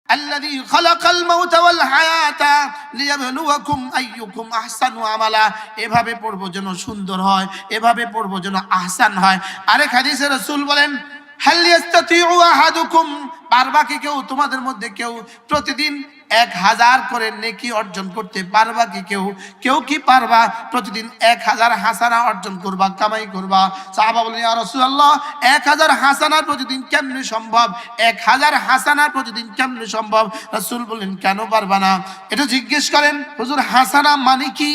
আল্লাযী খালাকাল মাউতা ওয়াল হায়াতা লিয়াবলুয়াকুম আইয়ুকুম আহসানু আমালা। এভাবে পড়বো যেন সুন্দর হয়, এভাবে পড়বো যেন আহসান হয়। আরেক হাদিসে রাসূল বলেন, হাল ইয়াস্তাতিউ আহাদুকুম, পারবা কি কেউ, তোমাদের মধ্যে কেউ প্রতিদিন 1000 করে নেকি অর্জন করতে পারবা কি কেউ? কেউ কি পারবা প্রতিদিন 1000 হাসানা অর্জন করবা, কামাই করবা? সাহাবা বলেন, ইয়া রাসূলুল্লাহ, 1000 হাসানা প্রতিদিন কেমনে সম্ভব? 1000 হাসানা প্রতিদিন কেমনে সম্ভব? রাসূল বলেন, কেন পারবা না? এটা জিজ্ঞেস করেন, হুজুর হাসানা মানে কি?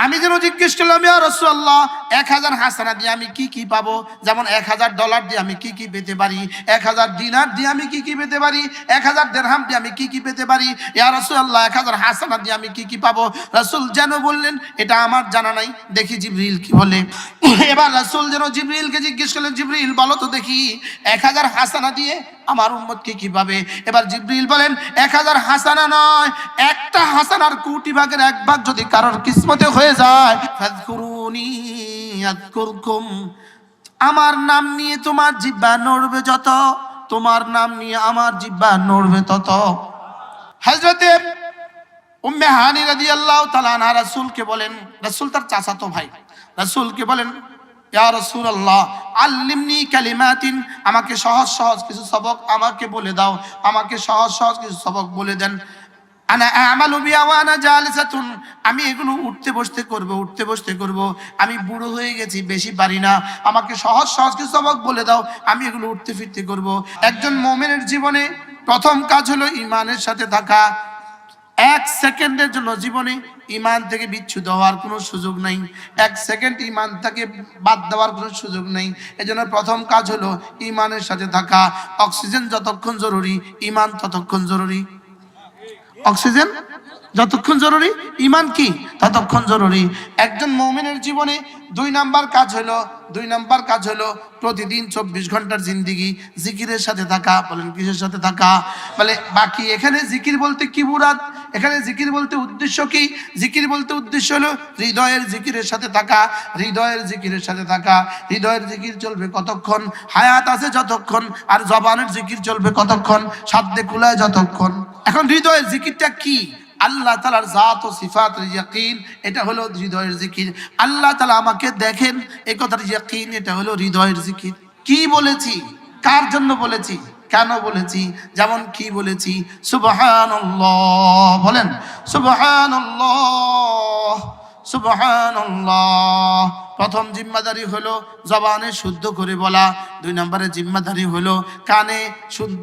আমি যেন জিজ্ঞেস করলাম, ইয়া রাসূলুল্লাহ, 1000 হাসানা দিয়ে আমি কি কি পাবো? যেমন $1000 দিয়ে আমি কি কি পেতে পারি, 1000 দিনার দিয়ে আমি কি কি পেতে পারি, 1000 দিরহাম দিয়ে আমি কি কি পেতে পারি? ইয়া রাসূলুল্লাহ, 1000 হাসানা দিয়ে আমি কি কি পাবো? রাসূল যেন বললেন, এটা আমার জানা নাই, দেখি জিবরিল কি বলে। এবার রাসূল যেন জিবরিলকে জিজ্ঞেস করলেন, জিবরিল বলো তো দেখি 1000 হাসানা দিয়ে আমার উম্মত কি কি পাবে? এবার জিবরিল বলেন, 1000 হাসানা নয়, একটা হাসানার কোটি ভাগের 1 ভাগ যদি কারোর কিসমতে হয়ে যায়, ফাযকুরুনি আযকুরকুম, আমার নাম নিয়ে তোমার জিহ্বা নড়বে যত, তোমার নাম নিয়ে আমার জিহ্বা নড়বে তত। হযরতে উম্মে হানি রাদিয়াল্লাহু তাআলা আনহা রাসূলকে বলেন, রাসূল তার চাচাতো ভাই, রাসূলকে বলেন, ইয়া রাসূলুল্লাহ আল্লিমনি কালিমাতিন, আমাকে সহজ সহজ কিছু সবক আমাকে বলে দাও, আমাকে সহজ সহজ কিছু সবক বলে দেন। আনা আমালু বিয়া ওয়া আনা জালিসাতুন, আমি এগুলো উঠতে বসতে করব, উঠতে বসতে করব, আমি বুড়ো হয়ে গেছি, বেশি পারি না, আমাকে সহজ সহজ কিছু সবক বলে দাও, আমি এগুলো উঠতে ফিরতে করব। একজন মুমিনের জীবনে প্রথম কাজ হলো ঈমানের সাথে থাকা। 1 সেকেন্ডের জন্য জীবনে ঈমান থেকে বিচ্যুত হওয়ার কোনো সুযোগ নাই, 1 সেকেন্ড ঈমান থেকে বাদ দেওয়ার কোনো সুযোগ নেই। এজন্য প্রথম কাজ হলো ঈমানের সাথে থাকা। অক্সিজেন যতক্ষণ জরুরি, ঈমান ততক্ষণ জরুরি। অক্সিজেন যতক্ষণ জরুরি, ঈমান কি ততক্ষণ জরুরি। একজন মুমিনের জীবনে 2 নাম্বার কাজ হলো প্রতিদিন 24 ঘন্টার জিন্দেগি জিকিরের সাথে থাকা। বলেন কিসের সাথে থাকা? বলে বাকি এখানে জিকির বলতে কি মুরাদ? এখানে জিকির বলতে উদ্দেশ্য কি? জিকির বলতে উদ্দেশ্য হলো হৃদয়ের জিকিরের সাথে থাকা, হৃদয়ের জিকিরের সাথে থাকা। হৃদয়ের জিকির চলবে কতক্ষণ? হায়াত আছে যতক্ষণ। আর জবানের জিকির চলবে কতক্ষণ? সাধ্যে কুলায় যতক্ষণ। এখন হৃদয়ের জিকিরটা কি? আল্লাহ তাআলার জাত ও সিফাতের ইয়াকিন, এটা হলো হৃদয়ের জিকির। আল্লাহ তাআলা আমাকে দেখেন, এই কথার ইয়াকিন, এটা হলো হৃদয়ের জিকির। কি বলেছি, কার জন্য বলেছি, কেন বলেছি? যেমন কি বলেছি, সুবহানাল্লাহ, বলেন সুবহানাল্লাহ, সুবহানাল্লাহ। প্রথম জিম্মাদারি হলো জবানে শুদ্ধ করে বলা। 2 নম্বরে জিম্মাদারি হলো কানে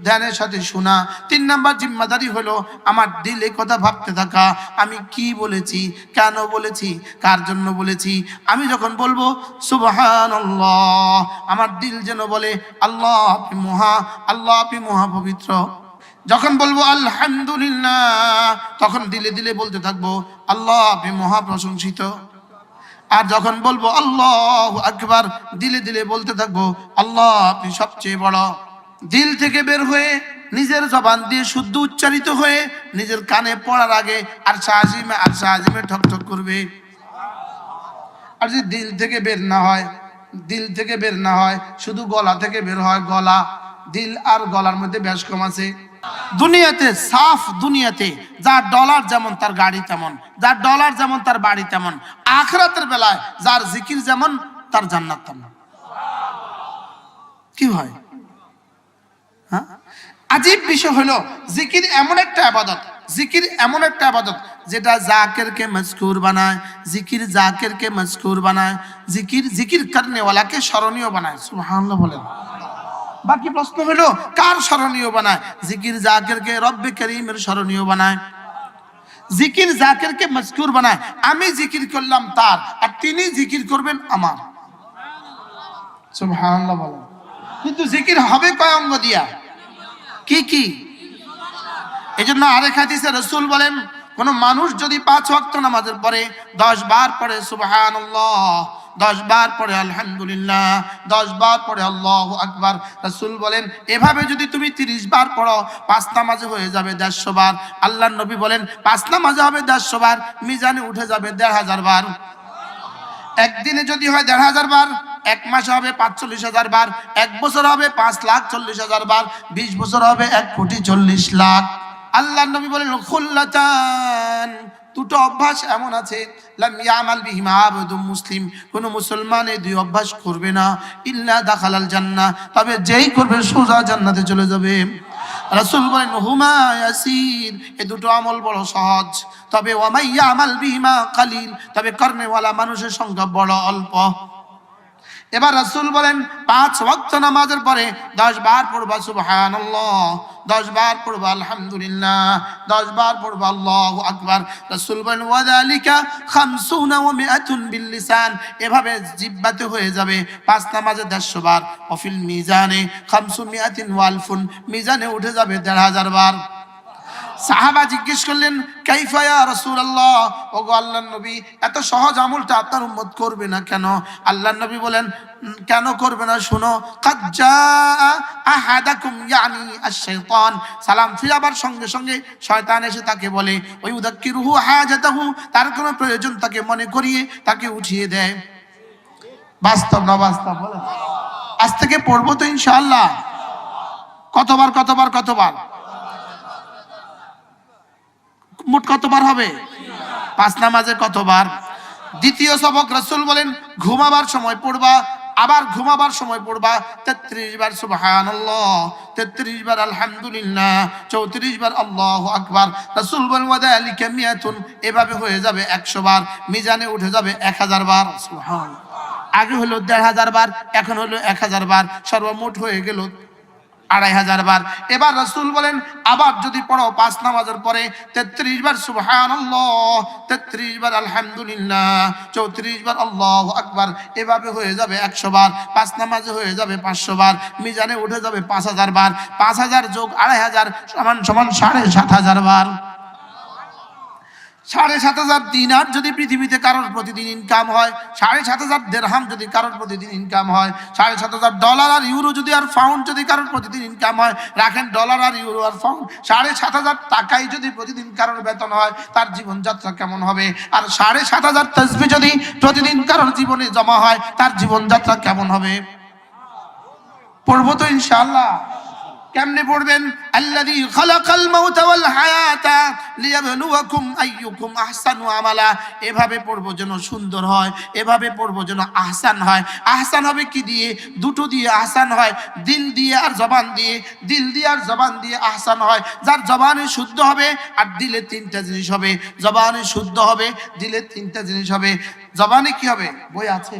ধ্যানের সাথে শোনা। 3 নম্বর জিম্মাদারি হলো আমার দিলে কথা ভাবতে থাকা, আমি কি বলেছি, কেন বলেছি, কার জন্য বলেছি। আমি যখন বলবো সুবহানাল্লাহ, আমার দিল যেন বলে আল্লাহ আপনি মহা, আল্লাহ আপনি মহা পবিত্র। যখন বলবো আলহামদুলিল্লাহ, তখন দিলে দিলে বলতে থাকবো আল্লাহ আপনি মহা প্রশংসিত। আর যখন বলবো আল্লাহু আকবার, দিলে দিলে বলতে থাকবো আল্লাহ আপনি সবচেয়ে বড়। দিল থেকে বের হয়ে নিজের জবান দিয়ে শুদ্ধ উচ্চারিত হয়ে নিজের কানে পড়ার আগে আর আজিমে ঠক ঠক করবে। আর যদি দিল থেকে বের না হয়, দিল থেকে বের না হয়, শুধু গলা থেকে বের হয়, গলা, দিল আর গলার মধ্যে বেশ কম আছে। দুনিয়াতে সাফ, দুনিয়াতে যার ডলার যেমন তার গাড়ি তেমন, যার ডলার যেমন তার বাড়ি তেমন। আখিরাতের বেলায় যার জিকির যেমন তার জান্নাত তেমন। কি হয়? হ্যাঁ, আজীব বিষয় হলো জিকির এমন একটা ইবাদত, জিকির এমন একটা ইবাদত যেটা জাকিরকে মজকুর বানায়, জিকির জাকিরকে মজকুর বানায়, জিকির করনে ওয়ালাকে স্মরণীয় বানায়। সুবহানাল্লাহ বলেন। বাকি প্রশ্ন হলো কার স্মরণীয় বানায়? জিকির জাকিরকে রব্বে করিমের স্মরণীয় বানায়, জিকির জাকিরকে মজকুর বানায়। আমি জিকির করলাম তার, আর তিনি জিকির করবেন আমার। সুবহানাল্লাহ বলেন। কিন্তু জিকির হবে কয় অঙ্গ দিয়া? কি কি? এজন্য আরেক হাদিসে রাসূল বলেন, কোন মানুষ যদি 5 ওয়াক্ত নামাজের পরে 10 বার পড়ে সুবহানাল্লাহ, 10 বার পড়ে আলহামদুলিল্লাহ, 10 বার পড়ে আল্লাহু আকবার, রাসূল বলেন এভাবে যদি তুমি 30 বার পড়ো, 5 নামাজে হয়ে যাবে 150 বার। আল্লাহর নবী বলেন 5 নামাজে হবে 150 বার, মিজানে উঠে যাবে 1500 বার। একদিনে যদি হয় 1500 বার, 1 মাসে হবে 45,000 বার, 1 বছর হবে 5,40,000 বার, 20 বছর হবে 1,40,00,000। আল্লাহর নবী বলেন খুল্লাতান, দুটো অভ্যাস এমন আছে লাম ইয়ামাল বিহিমা আবদুম মুসলিম, কোন মুসলমান এই দুই অভ্যাস করবে না ইল্লা দাখালাল জান্নাহ, তবে যেই করবে সোজা জান্নাতে চলে যাবে। রাসূল বলেন হুমা ইয়াসির, এই দুটো আমল বড় সহজ, তবে ওয়া মাই ইয়ামাল বিহিমা কালিল, তবে কর্মেওয়ালা মানুষের সংখ্যা বড় অল্প। এবার রাসূল বলেন 5 ওয়াক্ত নামাজের পরে 10 বার পড়বা সুবহানাল্লাহ, 10 বার পড়বা আলহামদুলিল্লাহ, 10 বার পড়বা আল্লাহু আকবার। রাসূল বলেন ওয়াযালিকা 50 ওয়া 100 বিল লিসান, এভাবে জিহ্বাতে হয়ে যাবে 5 নামাজে 150 বার। ওয়াফিল মিজানে 500 ওয়া আলফুন, মিজানে উঠে যাবে 1500 বার। সাহাবা জিজ্ঞেস করলেন কাইফা ইয়া রাসূলুল্লাহ, ওগো আল্লাহর নবী এত সহজ আমলটা আপনার উম্মত করবে না কেন? আল্লাহর নবী বলেন কেন করবে না শুনো, কাদ জাআ আহাদাকুম ইয়ানি আশ-শাইতান, সালাম ফিরাবার সঙ্গে সঙ্গে শয়তান এসে তাকে বলে ওই উযাক্কিরুহু হাজাতাহু, তার কোনো প্রয়োজন তাকে মনে করিয়ে তাকে উঠিয়ে দেয়। বাস্তব না বাস্তব বলেন? আজ থেকে পড়বো তো ইনশাআল্লাহ। কতবার কতবার কতবার? মোট কতবার হবে? 5 নামাজে কতবার? দ্বিতীয় সবক রাসূল বলেন ঘুমাবার সময় পড়বা, আবার ঘুমাবার সময় পড়বা 33 বার সুবহানাল্লাহ, 33 বার আলহামদুলিল্লাহ, 34 বার আল্লাহু আকবার। রাসূল বলেন ওয়াযালিকা মিয়াতুন, এভাবে হয়ে যাবে 100 বার, মিজানে উঠে যাবে 1000 বার। সুবহানাল্লাহ, আগে হলো 1500 বার, এখন হলো 1000 বার, সর্বমোট হয়ে গেল 2500 বার। এবার রাসূল বলেন আবার যদি পড়ো 5 নামাজের পরে 33 বার সুবহানাল্লাহ, 33 বার আলহামদুলিল্লাহ, 34 বার আল্লাহু আকবার, এভাবে হয়ে যাবে 100 বার। 5 নামাজে হয়ে যাবে 500 বার, মিজানে উঠে যাবে 5000 বার। 5000 যোগ 2500 সমান 7500 বার। 7500 দিনার যদি পৃথিবীতে কারোর প্রতিদিন ইনকাম হয়, 7500 দিরহাম যদি কারোর প্রতিদিন ইনকাম হয়, 7500 ডলার আর ইউরো যদি আর পাউন্ড যদি কারোর প্রতিদিন ইনকাম হয়, রাখেন ডলার আর ইউরো আর পাউন্ড, 7500 টাকাই যদি প্রতিদিন কারোর বেতন হয়, তার জীবনযাত্রা কেমন হবে? আর 7500 তাসবিহ যদি প্রতিদিন কারোর জীবনে জমা হয়, তার জীবনযাত্রা কেমন হবে? পড়বো তো ইনশাআল্লাহ। কেমনে পড়বেন? আল্লাযী খালাকাল মাউতা ওয়াল হায়াতা লিয়াবলুয়াকুম আইয়ুকুম আহসানু আমালা, এভাবে পড়বো যেন সুন্দর হয়, এভাবে পড়বো যেন আহসান হয়। আহসান হবে কি দিয়ে? দুটো দিয়ে আহসান হয়, দিল দিয়ে আর জবান দিয়ে। দিল দিয়ে আর জবান দিয়ে আহসান হয়। যার জবানে শুদ্ধ হবে আর দিলে 3টা জিনিস হবে, জবানে শুদ্ধ হবে, দিলে 3টা জিনিস হবে। জবানে কি হবে? বই আছে?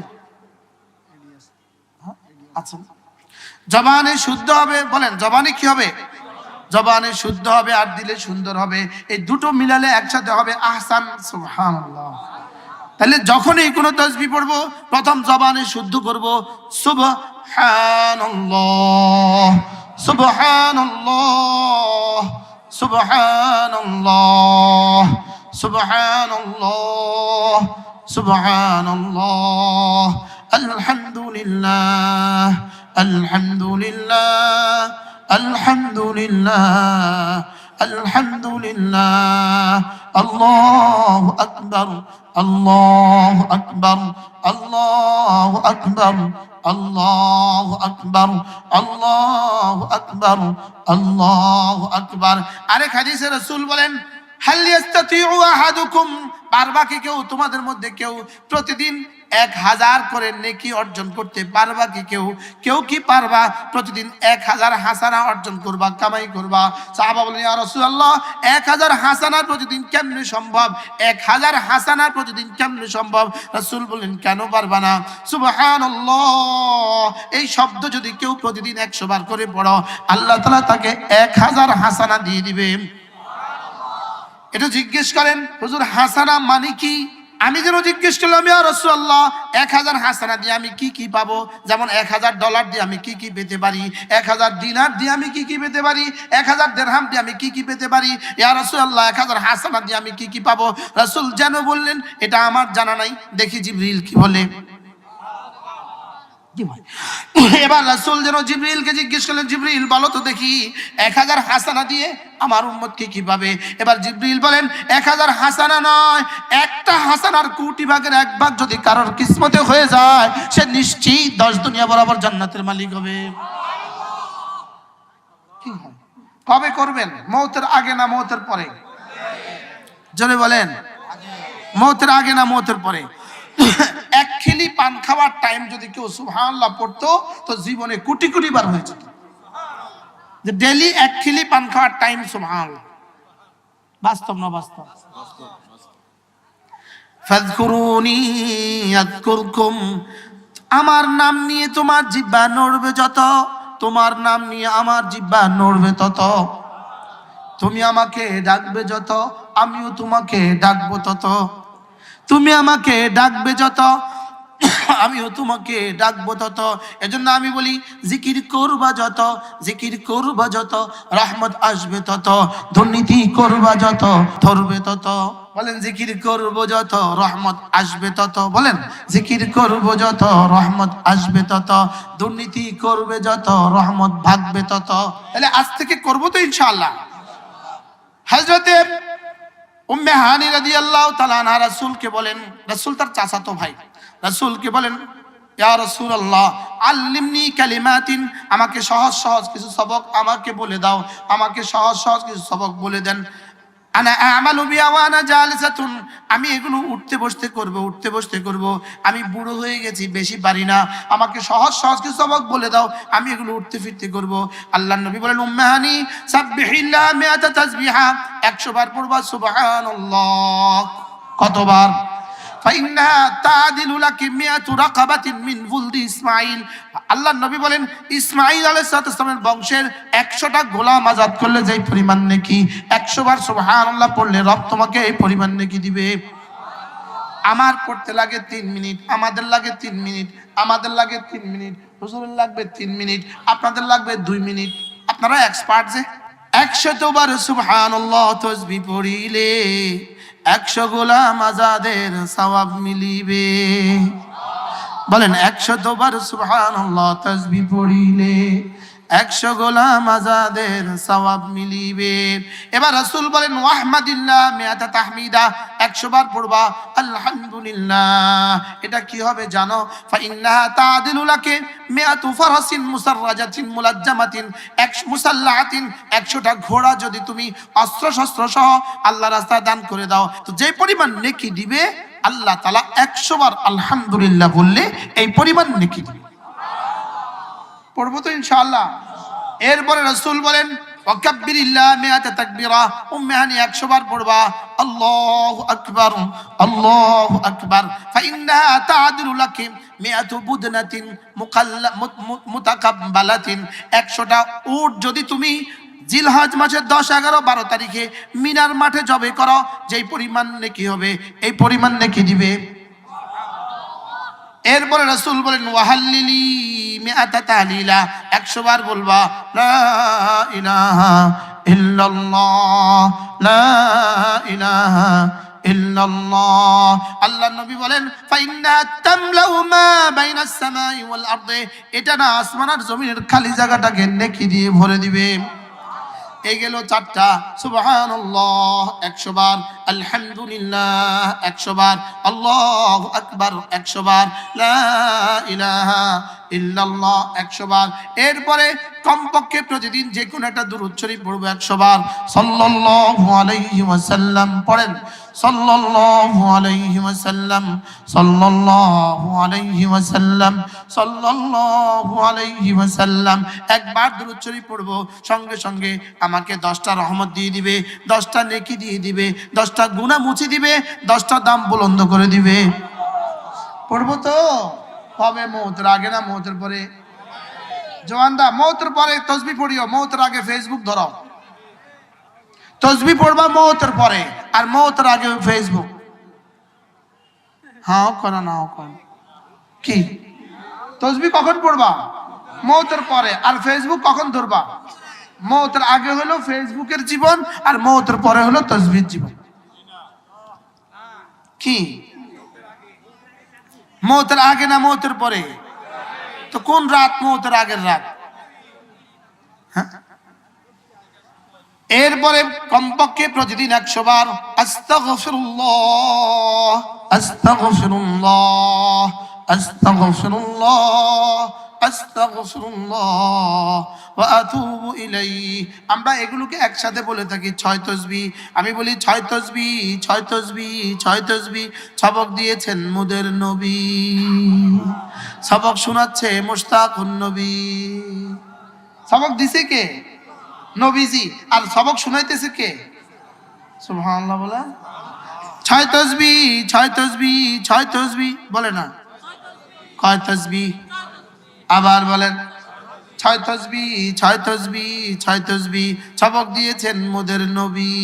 আচ্ছা, জবানে শুদ্ধ হবে, বলেন জবানে কি হবে? জবানে শুদ্ধ হবে আর দিলে সুন্দর হবে, এই দুটো মিলালে একসাথে হবে আহসান। সুবহানাল্লাহ। তাহলে যখনই কোনো তাসবিহ পড়বো প্রথম জবানে শুদ্ধ করব, সুবহানাল্লাহ সুবহানাল্লাহ সুবহানাল্লাহ সুবহানাল্লাহ সুবহানাল্লাহ, আলহামদুলিল্লাহ আলহামদুলিল্লাহ আলহামদুলিল্লাহ আলহামদুলিল্লাহ, আল্লাহু আকবার আল্লাহু আকবার আল্লাহু আকবার আল্লাহু আকবার আল্লাহু আকবার আল্লাহু আকবার। আরেক হাদিসে রাসূল বলেন হাল ইয়াস্তাতিউ আহাদুকুম, পারবা কি কেউ তোমাদের মধ্যে কেউ প্রতিদিন 1000 করে নেকি অর্জন করতে? পারবা কি কেউ? কেউ কি পারবা প্রতিদিন 1000 হাসানা অর্জন করবা, কামাই করবা? সাহাবা বলেন ইয়া রাসূলুল্লাহ 1000 হাসানা প্রতিদিন কেমনে সম্ভব? 1000 হাসানা প্রতিদিন কেমনে সম্ভব? রাসূল বলেন কেন পারবা না? সুবহানাল্লাহ, এই শব্দ যদি কেউ প্রতিদিন 100 বার করে পড়ো, আল্লাহ তাআলা তাকে 1000 হাসানা দিয়ে দিবে। এটা জিজ্ঞেস করেন হুজুর হাসানা মানে কি? আমি যেন জিজ্ঞেস করলাম ইয়া রাসূলুল্লাহ 1000 হাসানা দিয়ে আমি কি কি পাবো? যেমন 1000 ডলার দিয়ে আমি কি কি পেতে পারি, 1000 দিনার দিয়ে আমি কি কি পেতে পারি, 1000 দিরহাম দিয়ে আমি কি কি পেতে পারি? ইয়া রাসূলুল্লাহ 1000 হাসানা দিয়ে আমি কি কি পাবো? রাসূল যেন বললেন এটা আমার জানা নাই, দেখি জিবরিল কি বলে। এবার রাসূল যেন জিবরিলকে জিজ্ঞেস করলেন জিবরিল বলো তো দেখি 1000 হাসানা দিয়ে আমার উম্মত কি পাবে? এবার জিবরিল বলেন 1000 হাসানা নয়, একটা হাসানার কোটি ভাগের 1 ভাগ যদি কারোর কিসমতে হয়ে যায়, সে নিশ্চিত 10 দুনিয়া বরাবর জান্নাতের মালিক হবে। কি হয়? কবে করবেন? মৌতের আগে না মৌতের পরে? জোরে বলেন, মৌতের আগে না মৌতের পরে? এক খিলি পান খাওয়ার টাইম যদি কেউ সুবহানাল্লাহ পড়তো তো জীবনে কোটি কোটি বার হয়ে যেত। যে ডেইলি এক খিলি পান খাওয়ার টাইম, সুবহানাল্লাহ। বাস্তব না বাস্তব? ফাযকুরুনি আযকুরকুম, আমার নাম নিয়ে তোমার জিহ্বা নড়বে যত, তোমার নাম নিয়ে আমার জিহ্বা নড়বে তত, তুমি আমাকে ডাকবে যত আমিও তোমাকে ডাকবো তত, তুমি আমাকে ডাকবে যত আমিও তোমাকে ডাকবো তত। এজন্য আমি বলি জিকির করবা যত, জিকির করবা যত রহমত আসবে তত, দুর্নীতি করবা যত ধরবে তত। বলেন জিকির করবো যত রহমত আসবে তত, বলেন জিকির করবো যত রহমত আসবে তত, দুর্নীতি করবে যত রহমত ভাগবে তত। তাহলে আজ থেকে করবো তো ইনশাআল্লাহ। হযরতে উম্মে হানি রাদিয়াল্লাহু তাআলা আনহা রাসূলকে বলেন, রাসূল তার চাচাতো ভাই, রাসূলকে বলেন ইয়া রাসূলুল্লাহ আল্লিমনি কালিমাতিন, আমাকে সহজ সহজ কিছু সবক আমাকে বলে দাও, আমাকে সহজ সহজ কিছু সবক বলে দেন। আনা আমালু বিহা ওয়া আনা জালিসাতুন, আমি এগুলো উঠতে বসতে করব, উঠতে বসতে করব, আমি বুড়ো হয়ে গেছি বেশি পারি না, আমাকে সহজ সহজ কিছু সবক বলে দাও, আমি এগুলো উঠতে ফিরতে করব। আল্লাহর নবী বলেন উম্মে হানি সাব্বিহিল্লাহ মিআতা তাসবিহা, 100 বার পড়বা সুবহানাল্লাহ। কতবার? ফাইন্নাহা তাদিলু লাকি মিআতু রাকাবাতিন মিন ওয়ালদি ইসমাঈল, আল্লাহর নবী বলেন ইসমাঈল আলাইহিস সালামের বংশের 100টা গোলাম আজাদ করলে যেই পরিমাণ নেকি, 100 বার সুবহানাল্লাহ পড়লে রব তোমাকে এই পরিমাণ নেকি দিবে। আমার পড়তে লাগে 3 মিনিট, আমাদের লাগে 3 মিনিট, আমাদের লাগে 3 মিনিট, হুজুরের লাগবে 3 মিনিট, আপনাদের লাগবে 2 মিনিট। আপনারা এক্সপার্ট যে 100 বার সুবহানাল্লাহ তাসবিহ পড়িলে 100 গোলাম আজাদের সওয়াব মিলিবে। বলেন 100 বার সুবহানাল্লাহ তাসবিহ পড়িলে 100 গোলাম আজাদের সওয়াব মিলিবে। এবার রাসূল বলেন ওয়াহমাদিল্লাহ মিআতা তাহমিদা, 100 বার পড়বা আলহামদুলিল্লাহ। এটা কি হবে জানো? ফাইন্নাহা তাদিলু লাকি মিআতু ফারাসিন মুসাররাজাতিন মুলাজ্জামাতিন, 100 মুসাল্লাতিন, 100টা ঘোড়া যদি তুমি অস্ত্র শস্ত্র সহ আল্লাহর রাস্তায় দান করে দাও তো যে পরিমাণ নেকি দিবে আল্লাহ তাআলা 100 বার আলহামদুলিল্লাহ বললে এই পরিমাণ নেকি দিবে। পড়বো তো ইনশাআল্লাহ। এরপরে রাসূল বলেন ওয়াকাব্বিরিল্লাহ মিআতা তাকবীরা, উম্মে হানি 100 বার পড়বা আল্লাহু আকবার, আল্লাহু আকবার। ফাইন্নাহা তা'দিলু লাকি মিআতু বুদনাতিন মুতাকাব্বালাতিন, 100টা উট যদি তুমি জিলহজ মাসের 10, 11, 12 তারিখে মিনার মাঠে জবে করো যেই পরিমাণ নেকি হবে এই পরিমাণ নেকি দিবে। এরপরে রাসূল বলেন ওয়াহাল্লিলি মিআতা তাহলিলা, 100 বার বলবা লা ইলাহা ইল্লাল্লাহ, লা ইলাহা ইল্লাল্লাহ। আল্লাহর নবী বলেন ফাইন্না তামলাউ মা বাইনাস সামাই ওয়াল আরদি, এটা না আসমান আর জমিনের খালি জায়গাটাকে নেকি দিয়ে ভরে দিবে। এই গেল 4টা সুবহানাল্লাহ 100 বার, আলহামদুলিল্লাহ 100 বার, আল্লাহু আকবার 100 বার, লা ইলাহা ইল্লাল্লাহ 100 বার। এরপরে কমপক্ষে প্রতিদিন যে কোনো একটা দুরূদ শরীফ পড়বে 100 বার। সাল্লাল্লাহু আলাইহি ওয়াসাল্লাম পড়েন, সাল্লাল্লাহু আলাইহি ওয়াসাল্লাম, সাল্লাল্লাহু আলাইহি ওয়াসাল্লাম, সাল্লাল্লাহু আলাইহি ওয়াসাল্লাম। একবার দুরূদ শরীফ পড়বো সঙ্গে সঙ্গে আমাকে 10টা রহমত দিয়ে দিবে, 10টা নেকি দিয়ে দিবে, 10টা গুনাহ মুছে দিবে, 10টা দাম বুলন্দ করে দিবে। পড়বো তো? কবে? মৌতের আগে না মৌতের পরে? জওয়ানদা মৌতের পরে তাসবিহ পড়িও, মৌতের আগে ফেসবুক ধরো। তাসবিহ পড়বা মৌতের পরে আর মৌতের আগে ফেসবুক। হ্যাঁ করো না কর কি? তাসবিহ কখন পড়বা? মৌতের পরে। আর ফেসবুক কখন ধরবা? মৌতের আগে হলো ফেসবুকের জীবন আর মৌতের পরে হলো তাসবিহর জীবন। কি মৌতের আগে না মৌতের পরে? তো কোন রাত মৌতের আগের রাত? হ্যাঁ। এরপরে কমপক্ষে প্রতিদিন 100 বার আস্তাগফিরুল্লাহ, আস্তাগফিরুল্লাহ, আস্তাগফিরুল্লাহ, আস্তাগফিরুল্লাহ ওয়া আতুবু ইলাইহি। আমরা এগুলোকে একসাথে বলে থাকি 6 তাসবিহ। আমি বলি 6 তাসবিহ, 6 তাসবিহ, 6 তাসবিহ। সবক দিয়েছেন মোদের নবী, সবক শোনাচ্ছে মুশতাকুন নবী। সবক দিছে কে? নবীজি। আর সবক শোনাইতেছে কে? সুবহানাল্লাহ বলে। 6 তাসবিহ, 6 তাসবিহ, 6 তাসবিহ বলে না। কয় তাসবিহ? আবার বলেন 6 তাসবিহ, 6 তাসবিহ, 6 তাসবিহ। সবক দিয়েছেন মোদের নবী,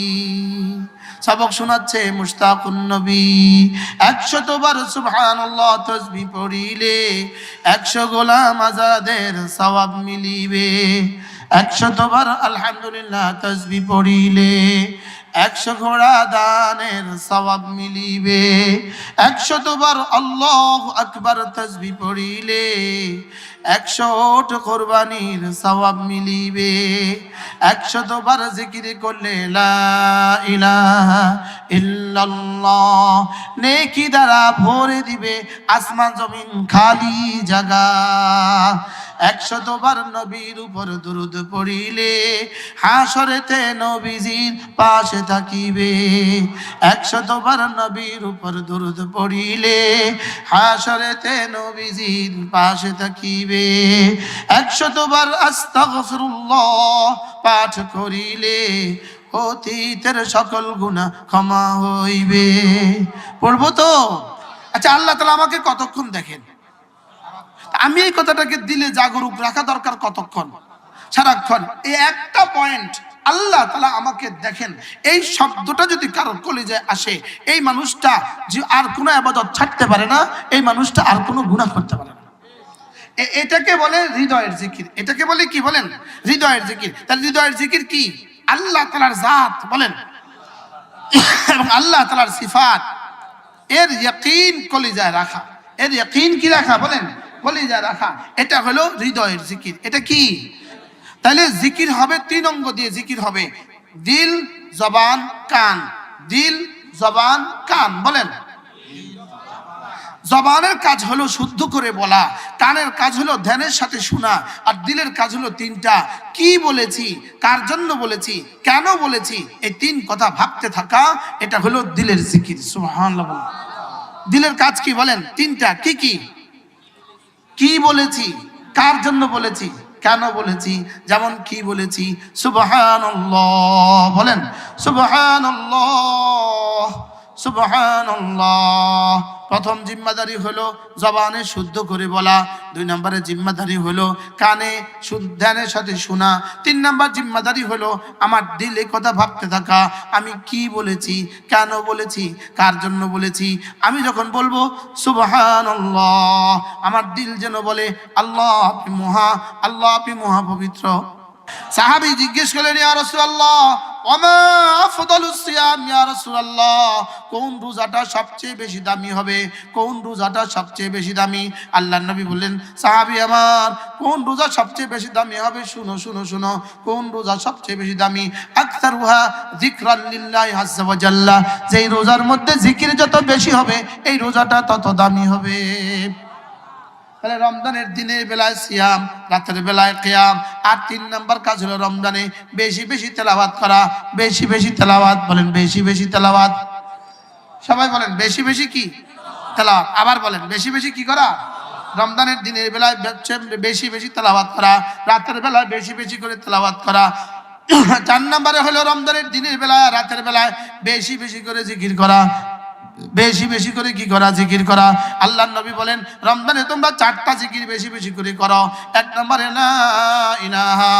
সবক শোনাচ্ছে মুশতাকুন নবী। 100 বার সুবহানাল্লাহ তাসবিহ পড়িলে 100 গোলাম আজাদের সওয়াব মিলিবে। 100 বার আলহামদুলিল্লাহ তাসবিহ পড়িলে 100 ঘোড়া দানের সওয়াব মিলিবে। 100 বার আল্লাহু আকবার তাসবিহ পড়িলে 100 ওট কুরবানির সওয়াব মিলিবে। 100 বার জিকির করলে লা ইলাহা ইল্লাল্লাহ নেকি দ্বারা ভরে দিবে আসমান জমিন খালি জায়গা। 100 বার নবীর উপর দুরূদ পড়িলে হাসরেতে নবীজির পাশে থাকিবে। 100 বার নবীর উপর দুরূদ পড়িলে হাসরেতে নবীজির পাশে থাকিবে। 100 বার আস্তাগফিরুল্লাহ পাঠ করিলে অতীতের সকল গুনাহ ক্ষমা হইবে। পড়বো তো? আচ্ছা, আল্লাহ তাআলা আমাকে কতক্ষণ দেখেন? আমি এই কথাটাকে দিলে জাগরুক রাখা দরকার কতক্ষণ? সারাক্ষণ। এই একটা পয়েন্ট, আল্লাহ তাআলা আমাকে দেখেন, এই শব্দটা যদি কারোর কলিজায় আসে, এই মানুষটা যে আর কোনো ইবাদত ছাড়তে পারে না, এই মানুষটা আর কোনো গুনাহ করতে পারে না। এটাকে বলে হৃদয়ের জিকির। এটাকে বলে কি বলেন? হৃদয়ের জিকির। তাহলে হৃদয়ের জিকির কি? আল্লাহ তাআলার জাত বলেন এবং আল্লাহ তাআলার সিফাত এর ইয়াকিন কলিজায় রাখা। এর ইয়াকিন কি রাখা বলেন? কলিজায় রাখা। এটা হলো হৃদয়ের জিকির। এটা কি? তাহলে জিকির হবে 3 অঙ্গ দিয়ে জিকির হবে। দিল, জবান, কান। দিল, জবান, কান বলেন। জবানের কাজ হলো শুদ্ধ করে বলা, কানের কাজ হলো ধ্যানের সাথে শোনা, আর দিলের কাজ হলো 3টা। কি বলেছি, কার জন্য বলেছি, কেন বলেছি, এই 3 কথা ভাবতে থাকা। এটা হলো দিলের জিকির। সুবহানাল্লাহ। দিলের কাজ কি বলেন? 3টা। কি কি? কি বলেছি, কার জন্য বলেছি, কেন বলেছি। যেমন কি বলেছি? সুবহানাল্লাহ বলেন। সুবহানাল্লাহ, সুবহানাল্লাহ। প্রথম জিম্মাদারি হলো জবানে শুদ্ধ করে বলা। 2 নম্বরে জিম্মাদারি হলো কানে ধ্যানের সাথে শোনা। 3 নম্বর জিম্মাদারি হলো আমার দিলে কথা ভাবতে থাকা। আমি কি বলেছি, কেন বলেছি, কার জন্য বলেছি। আমি যখন বলবো সুবহানাল্লাহ, আমার দিল যেন বলে আল্লাহ আপনি মহা, আল্লাহ আপনি মহা পবিত্র। সাহাবী জিজ্ঞেস করলেন, ইয়া রাসূলুল্লাহ ওয়ামা আফদালুস সিয়াম ইয়া রাসূলুল্লাহ, কোন রোজাটা সবচেয়ে বেশি দামি হবে, কোন রোজাটা সবচেয়ে বেশি দামি? আল্লাহর নবী বললেন, সাহাবী আমার, কোন রোজা সবচেয়ে বেশি দামি হবে? শুনো শুনো শুনো, কোন রোজা সবচেয়ে বেশি দামি? আকসারুহা যিকরান লিল্লাহি আযজা ওয়া জাল্লা, যেই রোজার মধ্যে জিকির যত বেশি হবে এই রোজাটা তত দামি হবে। তাহলে রমজানের দিনের বেলায় সিয়াম, রাতের বেলায় কিয়াম। আর 3 নম্বর কাজ হলো রমজানে বেশি বেশি তেলাওয়াত করা। বেশি বেশি তেলাওয়াত বলেন, বেশি বেশি তেলাওয়াত। সবাই বলেন বেশি বেশি কি? তেলাওয়াত। আবার বলেন বেশি বেশি কি করা? রমজানের দিনের বেলায় বেশি বেশি তেলাওয়াত করা, রাতের বেলায় বেশি বেশি করে তেলাওয়াত করা। 4 নম্বরে হলো রমজানের দিনের বেলায় রাতের বেলায় বেশি বেশি করে জিকির করা। বেশি বেশি করে কি করা? জিকির করা। আল্লাহর নবী বলেন রমজানে তোমরা 4টা জিকির বেশি বেশি করে করো। 1 নম্বরে লা ইলাহা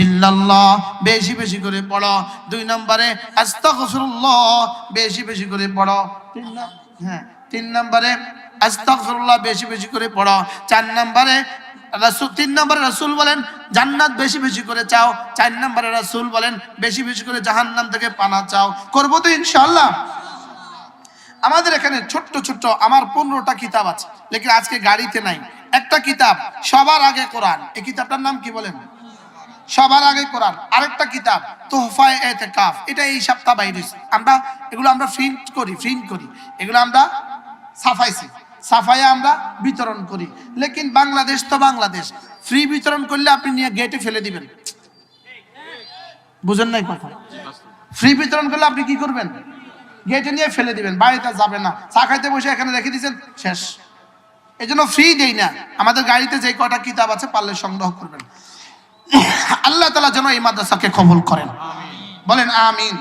ইল্লাল্লাহ বেশি বেশি করে পড়ো। 2 নম্বরে আস্তাগফিরুল্লাহ বেশি বেশি করে পড়ো। 3 নম্বরে আস্তাগফিরুল্লাহ বেশি বেশি করে পড়ো। 4 নম্বরে রাসূল, 3 নম্বরে রাসূল বলেন জান্নাত বেশি বেশি করে চাও। 4 নম্বরে রাসূল বলেন বেশি বেশি করে জাহান্নাম থেকে পানা চাও। করবো তো ইনশাআল্লাহ? আমাদের এখানে ছোট্ট ছোট্ট আমার 15টা কিতাব আছে, লেকিন আজকে গাড়িতে নাই। একটা কিতাব সবার আগে কোরআন, এই কিতাবটার নাম কি বলেন? সবার আগে কোরআন। আরেকটা কিতাব তোহফায়ে ইতিকাফ, এটা এই সপ্তাহ বাইরে আমরা এগুলো আমরা প্রিন্ট করি, এগুলো আমরা সাফাইয়া আমরা বিতরণ করি। লেকিন বাংলাদেশ তো বাংলাদেশ, ফ্রি বিতরণ করলে আপনি নিয়ে গেটে ফেলে দিবেন। বুঝেন নাই কথা? ফ্রি বিতরণ করলে আপনি কি করবেন? গেটে নিয়ে ফেলে দিবেন, বাড়িতে যাবে না। চা খাইতে বসে এখানে রেখে দিয়েছেন, শেষ। এই জন্য ফ্রি দেই না। আমাদের গাড়িতে যে কটা কিতাব আছে পারলে সংগ্রহ করবেন। আল্লাহ তাআলা যেন এই মাদ্রাসাকে কবুল করেন, বলেন আমিন।